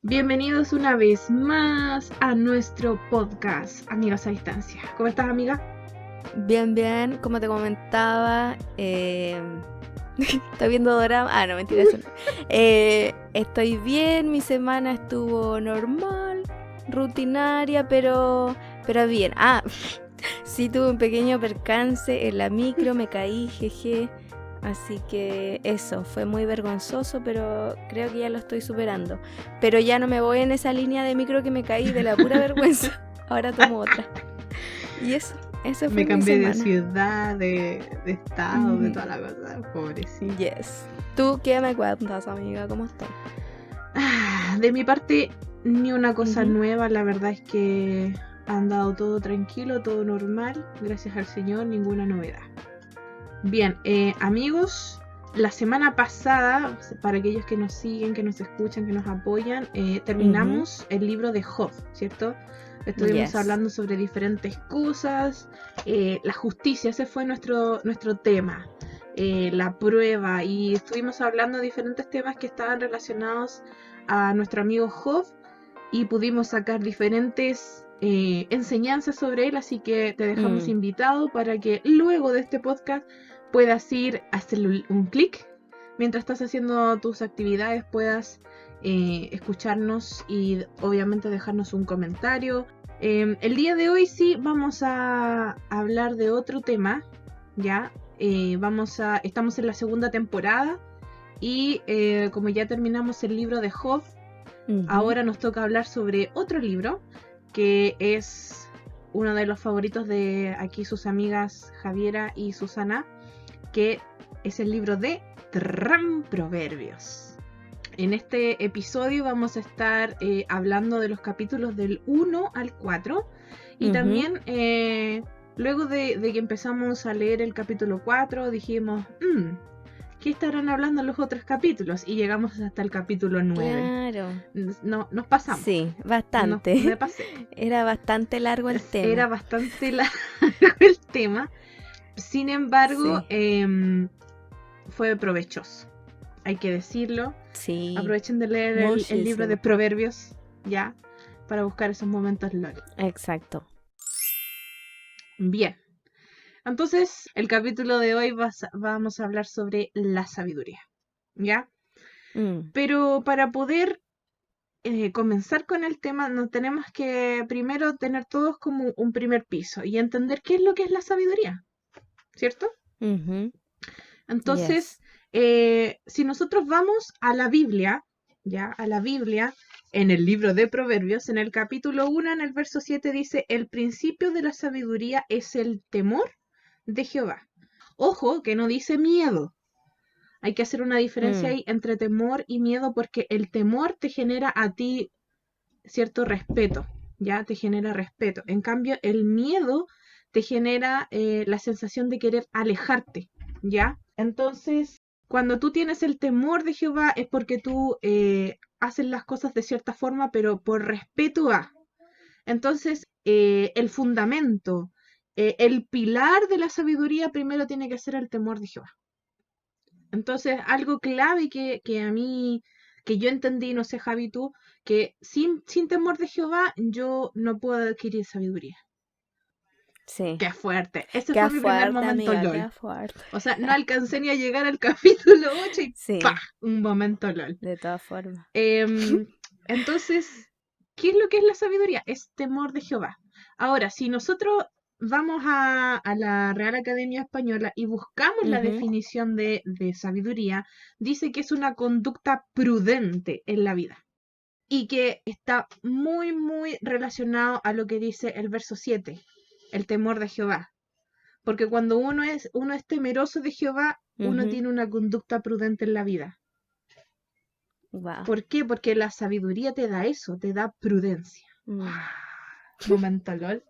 Bienvenidos una vez más a nuestro podcast, Amigas a Distancia. ¿Cómo estás, amiga? Bien, como te comentaba, estoy viendo drama. No, mentira, eso no. Estoy bien, mi semana estuvo normal, rutinaria, pero bien. Sí tuve un pequeño percance en la micro, me caí, jeje. Así que eso, fue muy vergonzoso, pero creo que ya lo estoy superando. Pero ya no me voy en esa línea de micro que me caí de la pura vergüenza. Ahora tomo otra. Y eso fue Me mi cambié de semana. ciudad, de estado, de toda la cosa. Pobrecita. Yes. ¿Tú qué me cuentas, amiga? ¿Cómo estás? De mi parte, ni una cosa Ujú. nueva. La verdad es que ha andado todo tranquilo, todo normal. Gracias al Señor, ninguna novedad. Bien, amigos, la semana pasada, para aquellos que nos siguen, que nos escuchan, que nos apoyan, terminamos el libro de Job, ¿cierto? Estuvimos Yes. hablando sobre diferentes cosas, la justicia, ese fue nuestro tema, la prueba, y estuvimos hablando de diferentes temas que estaban relacionados a nuestro amigo Job, y pudimos sacar diferentes enseñanzas sobre él, así que te dejamos invitado para que luego de este podcast puedas ir a hacerle un clic mientras estás haciendo tus actividades, puedas escucharnos y obviamente dejarnos un comentario. El día de hoy sí vamos a hablar de otro tema, ya. Estamos en la segunda temporada y como ya terminamos el libro de Job, ahora nos toca hablar sobre otro libro que es uno de los favoritos de aquí sus amigas Javiera y Susana, que es el libro de Proverbios. En este episodio vamos a estar hablando de los capítulos del 1 al 4 y también luego de que empezamos a leer el capítulo 4 dijimos, ¿qué estarán hablando los otros capítulos? Y llegamos hasta el capítulo 9. Claro. No, nos pasamos. Sí, Me bastante. pasé. Era bastante largo el Era tema. bastante largo el tema. Sin embargo, Sí. fue provechoso. Hay que decirlo. Sí. Aprovechen de leer el libro de Muchísimo. Proverbios, ya, para buscar esos momentos LOL. Exacto. Bien. Entonces, el capítulo de hoy vamos a hablar sobre la sabiduría, ¿ya? Pero para poder comenzar con el tema, nos tenemos que primero tener todos como un primer piso y entender qué es lo que es la sabiduría, ¿cierto? Entonces, Yes. si nosotros vamos a la Biblia, ya, a la Biblia, en el libro de Proverbios, en el capítulo 1, en el verso 7, dice, el principio de la sabiduría es el temor de Jehová. Ojo, que no dice miedo. Hay que hacer una diferencia ahí entre temor y miedo porque el temor te genera a ti cierto respeto, ya te genera respeto. En cambio, el miedo te genera la sensación de querer alejarte, ¿ya? Entonces, cuando tú tienes el temor de Jehová es porque tú haces las cosas de cierta forma, pero por respeto a. Entonces, el fundamento, el pilar de la sabiduría primero tiene que ser el temor de Jehová. Entonces, algo clave que a mí, que yo entendí, no sé, Javi, tú, que sin temor de Jehová yo no puedo adquirir sabiduría. Sí. Qué fuerte. Ese fue Qué mi primer fuerte, momento amiga, LOL. qué fuerte. O sea, no alcancé ni a llegar al capítulo 8 y ¡pa! Sí, Un momento LOL. de todas formas. Entonces, ¿qué es lo que es la sabiduría? Es temor de Jehová. Ahora, si nosotros vamos a la Real Academia Española y buscamos la definición de sabiduría, dice que es una conducta prudente en la vida y que está muy, muy relacionado a lo que dice el verso 7, el temor de Jehová. Porque cuando uno es temeroso de Jehová, uno tiene una conducta prudente en la vida. Wow. ¿Por qué? Porque la sabiduría te da eso, te da prudencia. Momento LOL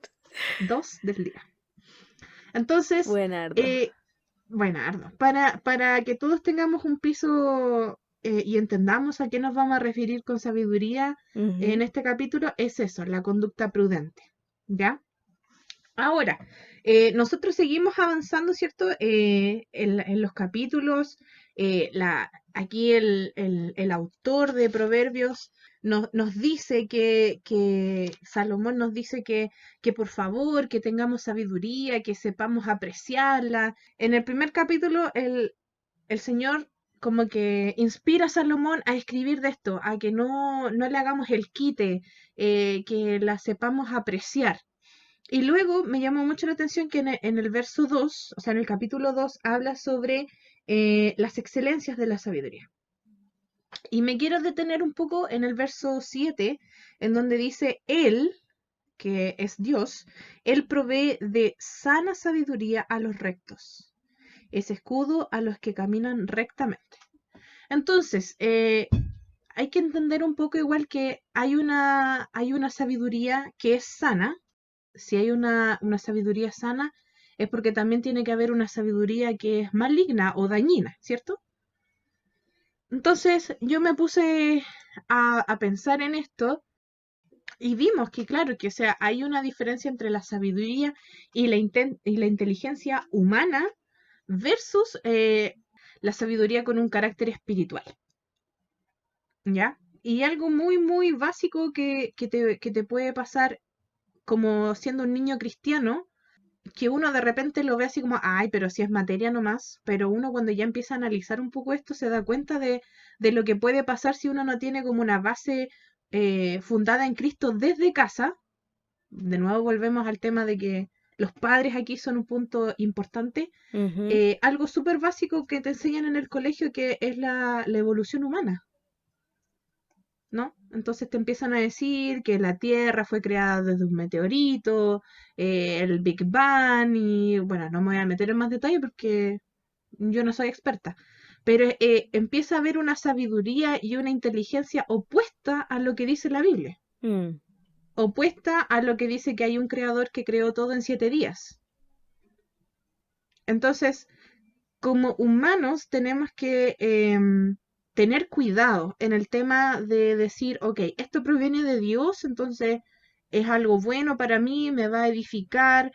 2 del día. Entonces, Buenardo. Ardo, para que todos tengamos un piso y entendamos a qué nos vamos a referir con sabiduría en este capítulo, es eso, la conducta prudente. ¿Ya? Ahora, nosotros seguimos avanzando, ¿cierto? En los capítulos, aquí el autor de Proverbios nos dice que Salomón nos dice que por favor, que tengamos sabiduría, que sepamos apreciarla. En el primer capítulo, el Señor como que inspira a Salomón a escribir de esto, a que no le hagamos el quite, que la sepamos apreciar. Y luego me llamó mucho la atención que en el verso 2, o sea, en el capítulo 2, habla sobre las excelencias de la sabiduría. Y me quiero detener un poco en el verso 7, en donde dice, Él, que es Dios, Él provee de sana sabiduría a los rectos, es escudo a los que caminan rectamente. Entonces, hay que entender un poco igual que hay una sabiduría que es sana. Si hay una sabiduría sana, es porque también tiene que haber una sabiduría que es maligna o dañina, ¿cierto? Entonces yo me puse a pensar en esto y vimos que, claro, que o sea, hay una diferencia entre la sabiduría y y la inteligencia humana versus la sabiduría con un carácter espiritual, ¿ya? Y algo muy, muy básico que te puede pasar como siendo un niño cristiano, que uno de repente lo ve así como, ay, pero si es materia nomás, pero uno cuando ya empieza a analizar un poco esto se da cuenta de lo que puede pasar si uno no tiene como una base fundada en Cristo desde casa. De nuevo volvemos al tema de que los padres aquí son un punto importante. Ujú. Algo súper básico que te enseñan en el colegio que es la evolución humana, ¿no? Entonces te empiezan a decir que la Tierra fue creada desde un meteorito, el Big Bang, y bueno, no me voy a meter en más detalle porque yo no soy experta, pero empieza a haber una sabiduría y una inteligencia opuesta a lo que dice la Biblia, Mm. opuesta a lo que dice que hay un creador que creó todo en 7 días. Entonces, como humanos tenemos que tener cuidado en el tema de decir, ok, esto proviene de Dios, entonces es algo bueno para mí, me va a edificar,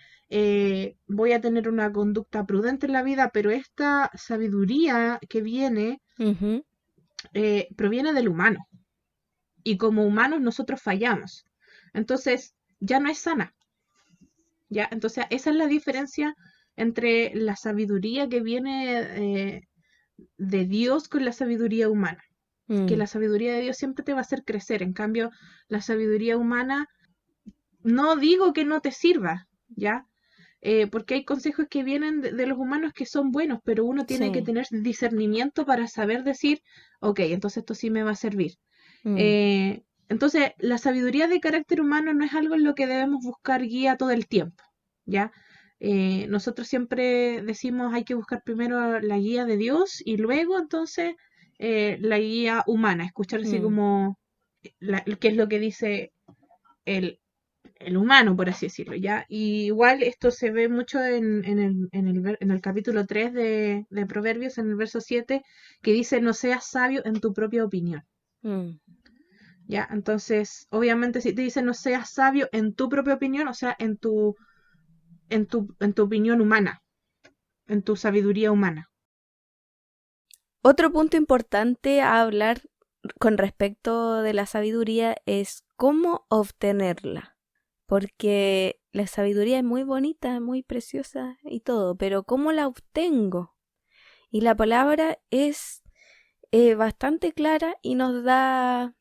voy a tener una conducta prudente en la vida, pero esta sabiduría que viene Ujú. proviene del humano. Y como humanos nosotros fallamos. Entonces ya no es sana. ¿Ya? Entonces esa es la diferencia entre la sabiduría que viene de Dios con la sabiduría humana. Que Mm. la sabiduría de Dios siempre te va a hacer crecer. En cambio, la sabiduría humana, no digo que no te sirva, ¿ya? Porque hay consejos que vienen de los humanos que son buenos, pero uno tiene que Sí. tener discernimiento para saber decir, ok, entonces esto sí me va a servir. Mm. Entonces, la sabiduría de carácter humano no es algo en lo que debemos buscar guía todo el tiempo, ¿ya? Nosotros siempre decimos hay que buscar primero la guía de Dios y luego entonces la guía humana, escuchar así Mm. como qué es lo que dice el, el humano, por así decirlo, ¿ya? Y igual esto se ve mucho en el capítulo 3 de Proverbios, en el verso 7, que dice, no seas sabio en tu propia opinión. Mm. ¿Ya? Entonces, obviamente, si te dicen no seas sabio en tu propia opinión, o sea, en tu opinión humana, en tu sabiduría humana. Otro punto importante a hablar con respecto de la sabiduría es cómo obtenerla. Porque la sabiduría es muy bonita, muy preciosa y todo, pero ¿cómo la obtengo? Y la palabra es bastante clara y nos da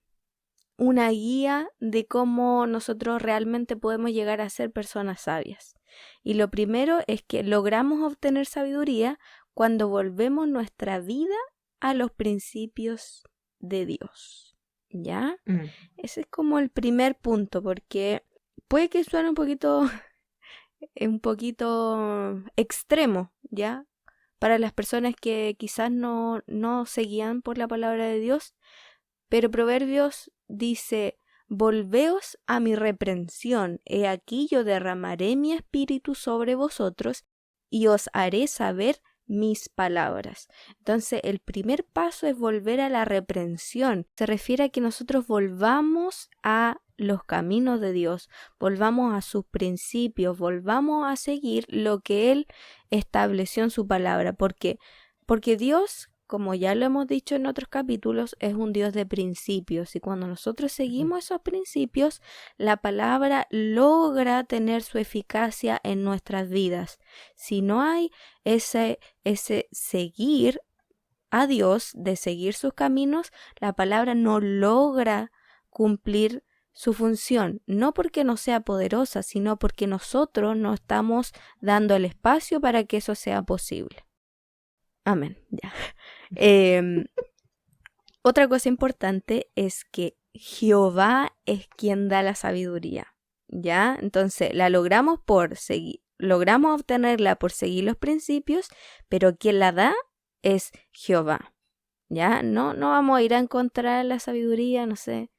una guía de cómo nosotros realmente podemos llegar a ser personas sabias. Y lo primero es que logramos obtener sabiduría cuando volvemos nuestra vida a los principios de Dios. ¿Ya? Mm. Ese es como el primer punto, porque puede que suene un poquito extremo, ¿ya? Para las personas que quizás no se guían por la palabra de Dios, pero Proverbios dice, volveos a mi reprensión, he aquí yo derramaré mi espíritu sobre vosotros y os haré saber mis palabras. Entonces, el primer paso es volver a la reprensión. Se refiere a que nosotros volvamos a los caminos de Dios, volvamos a sus principios, volvamos a seguir lo que Él estableció en su palabra, porque Dios, como ya lo hemos dicho en otros capítulos, es un Dios de principios. Y cuando nosotros seguimos esos principios, la palabra logra tener su eficacia en nuestras vidas. Si no hay ese seguir a Dios, de seguir sus caminos, la palabra no logra cumplir su función, no porque no sea poderosa, sino porque nosotros no estamos dando el espacio para que eso sea posible. Amén. Ya. Otra cosa importante es que Jehová es quien da la sabiduría, ¿ya? Entonces, la logramos logramos obtenerla por seguir los principios, pero quien la da es Jehová, ¿ya? No vamos a ir a encontrar la sabiduría, no sé,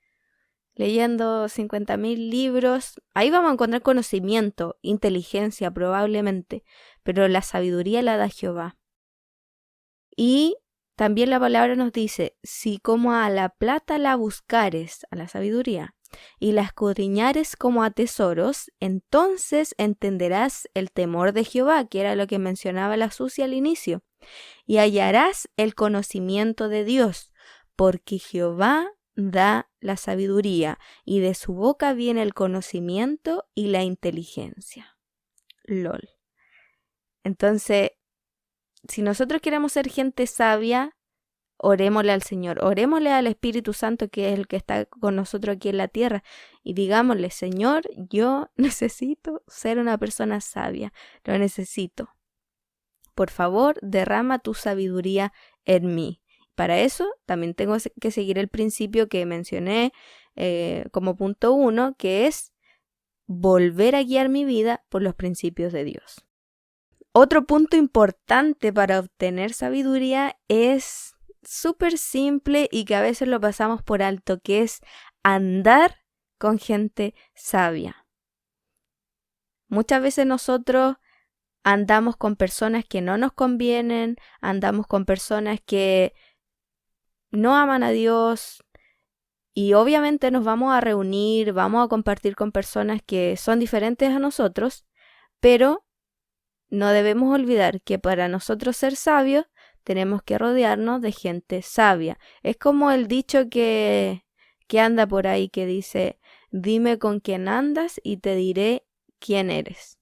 leyendo 50.000 libros. Ahí vamos a encontrar conocimiento, inteligencia probablemente, pero la sabiduría la da Jehová. Y también la palabra nos dice, si como a la plata la buscares, a la sabiduría, y la escudriñares como a tesoros, entonces entenderás el temor de Jehová, que era lo que mencionaba la Susi al inicio, y hallarás el conocimiento de Dios, porque Jehová da la sabiduría, y de su boca viene el conocimiento y la inteligencia. LOL. Entonces, si nosotros queremos ser gente sabia, orémosle al Señor, orémosle al Espíritu Santo, que es el que está con nosotros aquí en la tierra, y digámosle, Señor, yo necesito ser una persona sabia, lo necesito. Por favor, derrama tu sabiduría en mí. Para eso también tengo que seguir el principio que mencioné como punto 1, que es volver a guiar mi vida por los principios de Dios. Otro punto importante para obtener sabiduría es súper simple y que a veces lo pasamos por alto, que es andar con gente sabia. Muchas veces nosotros andamos con personas que no nos convienen, andamos con personas que no aman a Dios y obviamente nos vamos a reunir, vamos a compartir con personas que son diferentes a nosotros, pero no debemos olvidar que para nosotros ser sabios tenemos que rodearnos de gente sabia. Es como el dicho que anda por ahí que dice, dime con quién andas y te diré quién eres.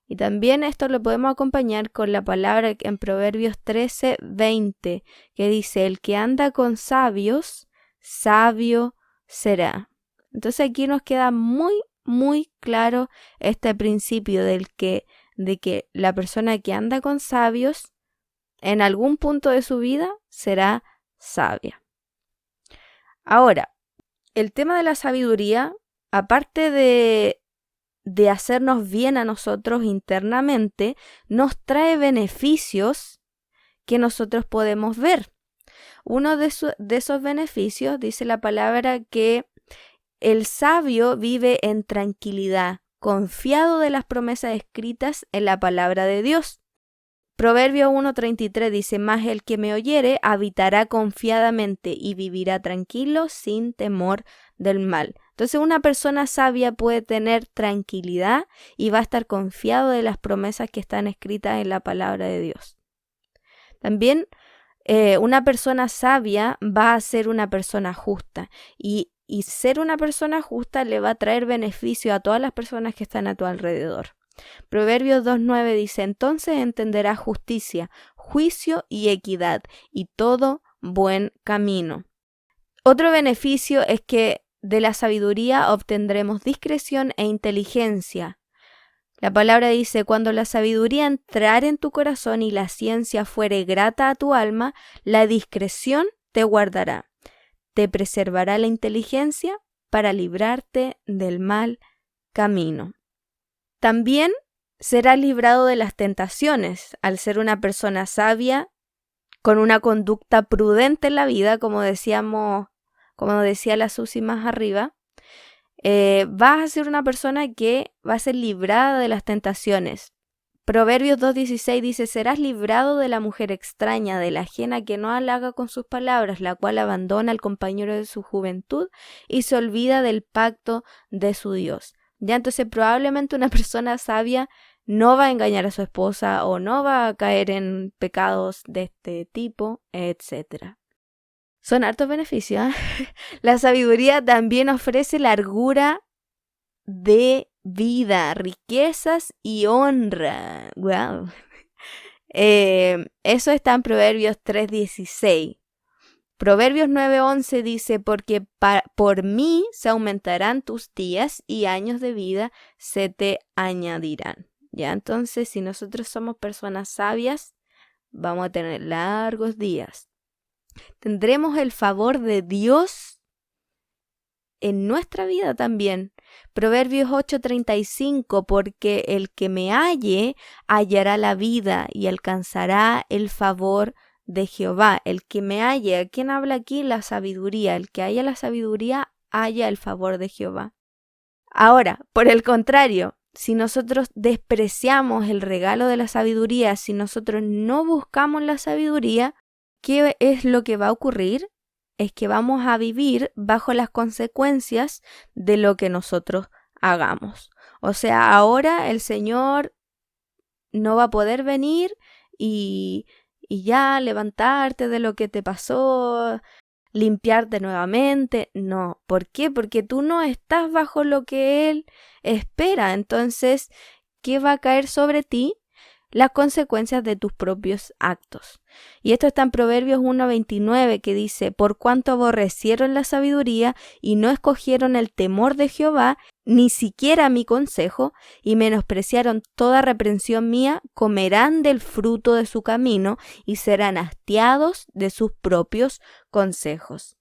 Y también esto lo podemos acompañar con la palabra en Proverbios 13:20, que dice, el que anda con sabios, sabio será. Entonces aquí nos queda muy, muy claro este principio de que la persona que anda con sabios, en algún punto de su vida, será sabia. Ahora, el tema de la sabiduría, aparte de hacernos bien a nosotros internamente, nos trae beneficios que nosotros podemos ver. Uno de esos beneficios, dice la palabra, que el sabio vive en tranquilidad, confiado de las promesas escritas en la palabra de Dios. Proverbio 1:33 dice, mas el que me oyere habitará confiadamente y vivirá tranquilo sin temor del mal. Entonces una persona sabia puede tener tranquilidad y va a estar confiado de las promesas que están escritas en la palabra de Dios. También una persona sabia va a ser una persona justa y ser una persona justa le va a traer beneficio a todas las personas que están a tu alrededor. Proverbios 2:9 dice, entonces entenderás justicia, juicio y equidad y todo buen camino. Otro beneficio es que de la sabiduría obtendremos discreción e inteligencia. La palabra dice, cuando la sabiduría entrare en tu corazón y la ciencia fuere grata a tu alma, la discreción te guardará. Te preservará la inteligencia para librarte del mal camino. También serás librado de las tentaciones al ser una persona sabia, con una conducta prudente en la vida, como decía la Susi más arriba. Vas a ser una persona que va a ser librada de las tentaciones. Proverbios 2:16 dice, serás librado de la mujer extraña, de la ajena que no halaga con sus palabras, la cual abandona al compañero de su juventud y se olvida del pacto de su Dios. Ya entonces probablemente una persona sabia no va a engañar a su esposa o no va a caer en pecados de este tipo, etcétera. Son hartos beneficios, ¿eh? La sabiduría también ofrece largura de vida, riquezas y honra. Wow. Eso está en Proverbios 3:16. Proverbios 9:11 dice, porque por mí se aumentarán tus días y años de vida se te añadirán. Ya, entonces, si nosotros somos personas sabias, vamos a tener largos días. Tendremos el favor de Dios en nuestra vida también. Proverbios 8:35, porque el que me halle hallará la vida y alcanzará el favor de Jehová. El que me halle, ¿a quién habla aquí? La sabiduría. El que haya la sabiduría, halla el favor de Jehová. Ahora, por el contrario, si nosotros despreciamos el regalo de la sabiduría, si nosotros no buscamos la sabiduría, ¿qué es lo que va a ocurrir? Es que vamos a vivir bajo las consecuencias de lo que nosotros hagamos. O sea, ahora el Señor no va a poder venir y ya levantarte de lo que te pasó, limpiarte nuevamente. No. ¿Por qué? Porque tú no estás bajo lo que Él espera. Entonces, ¿qué va a caer sobre ti? Las consecuencias de tus propios actos. Y esto está en Proverbios 1:29, que dice, por cuanto aborrecieron la sabiduría y no escogieron el temor de Jehová, ni siquiera mi consejo, y menospreciaron toda reprensión mía, comerán del fruto de su camino y serán hastiados de sus propios consejos.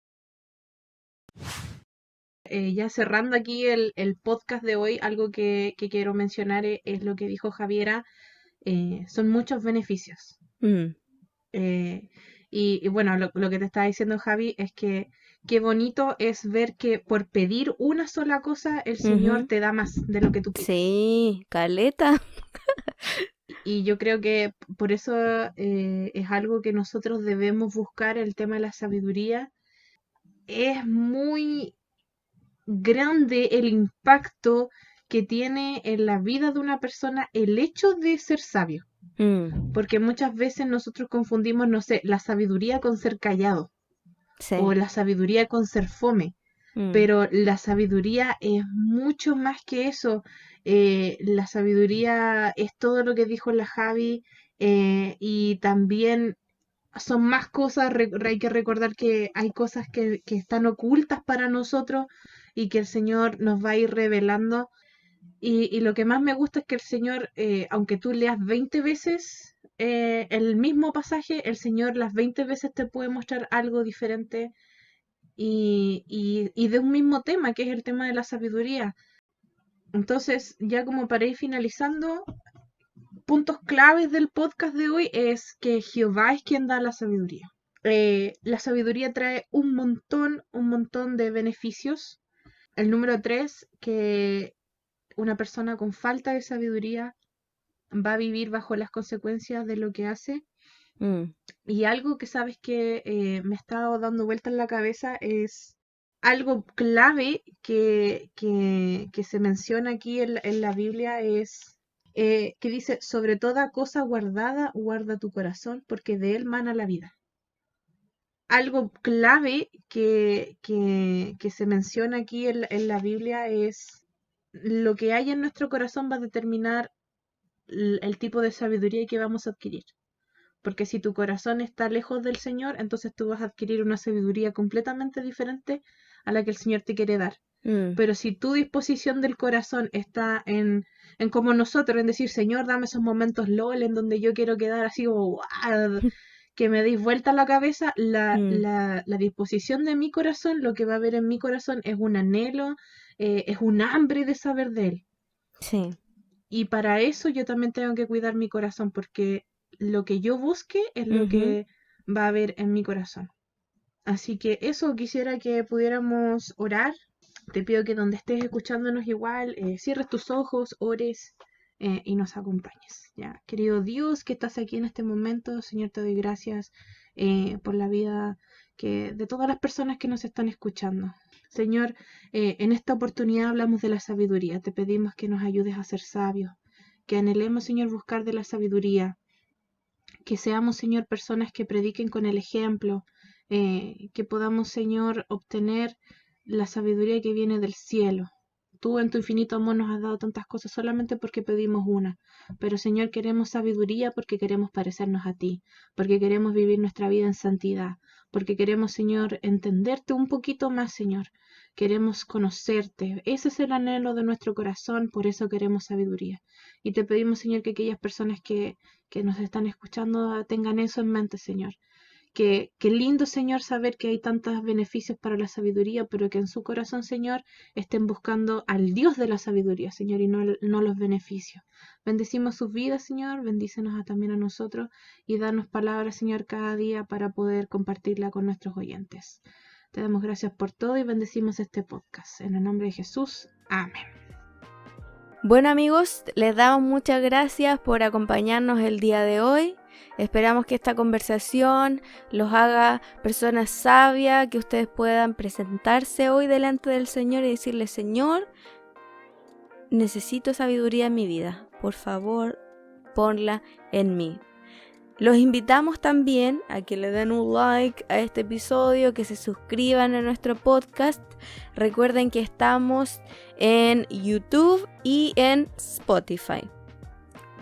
Ya cerrando aquí el podcast de hoy, algo que quiero mencionar es lo que dijo Javiera. Son muchos beneficios. Eh, y bueno, lo que te estaba diciendo Javi es que qué bonito es ver que por pedir una sola cosa el Señor te da más de lo que tú pides. Sí, caleta. Y yo creo que por eso es algo que nosotros debemos buscar, el tema de la sabiduría. Es muy grande el impacto que tiene en la vida de una persona el hecho de ser sabio. Porque muchas veces nosotros confundimos, no sé, la sabiduría con ser callado Sí. o la sabiduría con ser fome. Pero la sabiduría es mucho más que eso. La sabiduría es todo lo que dijo la Javi, y también son más cosas. Hay que recordar que hay cosas que están ocultas para nosotros y que el Señor nos va a ir revelando. Y lo que más me gusta es que el Señor, aunque tú leas 20 veces el mismo pasaje, el Señor las 20 veces te puede mostrar algo diferente y de un mismo tema, que es el tema de la sabiduría. Entonces, ya como para ir finalizando, puntos claves del podcast de hoy es que Jehová es quien da la sabiduría. La sabiduría trae un montón de beneficios. El número 3, que una persona con falta de sabiduría va a vivir bajo las consecuencias de lo que hace. Y algo que sabes que me ha estado dando vuelta en la cabeza es algo clave que se menciona aquí en la Biblia, es que dice, sobre toda cosa guardada, guarda tu corazón, porque de él mana la vida. Algo clave que se menciona aquí en la Biblia es lo que hay en nuestro corazón va a determinar el tipo de sabiduría que vamos a adquirir. Porque si tu corazón está lejos del Señor, entonces tú vas a adquirir una sabiduría completamente diferente a la que el Señor te quiere dar. Pero si tu disposición del corazón está en como nosotros, en decir, Señor, dame esos momentos LOL en donde yo quiero quedar así, que me deis vuelta la cabeza, la disposición de mi corazón, lo que va a haber en mi corazón es un anhelo, es un hambre de saber de Él. Sí. Y para eso yo también tengo que cuidar mi corazón, porque lo que yo busque es lo que va a haber en mi corazón. Así que eso, quisiera que pudiéramos orar. Te pido que donde estés escuchándonos igual, cierres tus ojos, ores y nos acompañes. ¿Ya? Querido Dios, que estás aquí en este momento, Señor, te doy gracias por la vida de todas las personas que nos están escuchando. Señor, en esta oportunidad hablamos de la sabiduría. Te pedimos que nos ayudes a ser sabios, que anhelemos, Señor, buscar de la sabiduría, que seamos, Señor, personas que prediquen con el ejemplo, que podamos, Señor, obtener la sabiduría que viene del cielo. Tú en tu infinito amor nos has dado tantas cosas solamente porque pedimos una. Pero Señor, queremos sabiduría porque queremos parecernos a ti, porque queremos vivir nuestra vida en santidad, porque queremos, Señor, entenderte un poquito más, Señor. Queremos conocerte. Ese es el anhelo de nuestro corazón, por eso queremos sabiduría. Y te pedimos, Señor, que aquellas personas que nos están escuchando tengan eso en mente, Señor. Qué lindo, Señor, saber que hay tantos beneficios para la sabiduría, pero que en su corazón, Señor, estén buscando al Dios de la sabiduría, Señor, y no los beneficios. Bendecimos sus vidas, Señor, bendícenos también a nosotros y danos palabras, Señor, cada día para poder compartirla con nuestros oyentes. Te damos gracias por todo y bendecimos este podcast. En el nombre de Jesús, amén. Bueno, amigos, les damos muchas gracias por acompañarnos el día de hoy. Esperamos que esta conversación los haga personas sabias, que ustedes puedan presentarse hoy delante del Señor y decirle: Señor, necesito sabiduría en mi vida. Por favor, ponla en mí. Los invitamos también a que le den un like a este episodio, que se suscriban a nuestro podcast. Recuerden que estamos en YouTube y en Spotify.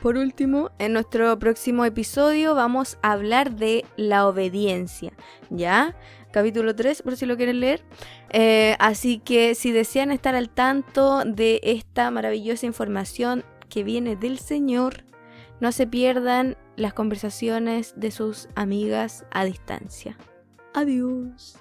Por último, en nuestro próximo episodio vamos a hablar de la obediencia, ¿ya? Capítulo 3, por si lo quieren leer. Así que si desean estar al tanto de esta maravillosa información que viene del Señor, no se pierdan las conversaciones de sus amigas a distancia. Adiós.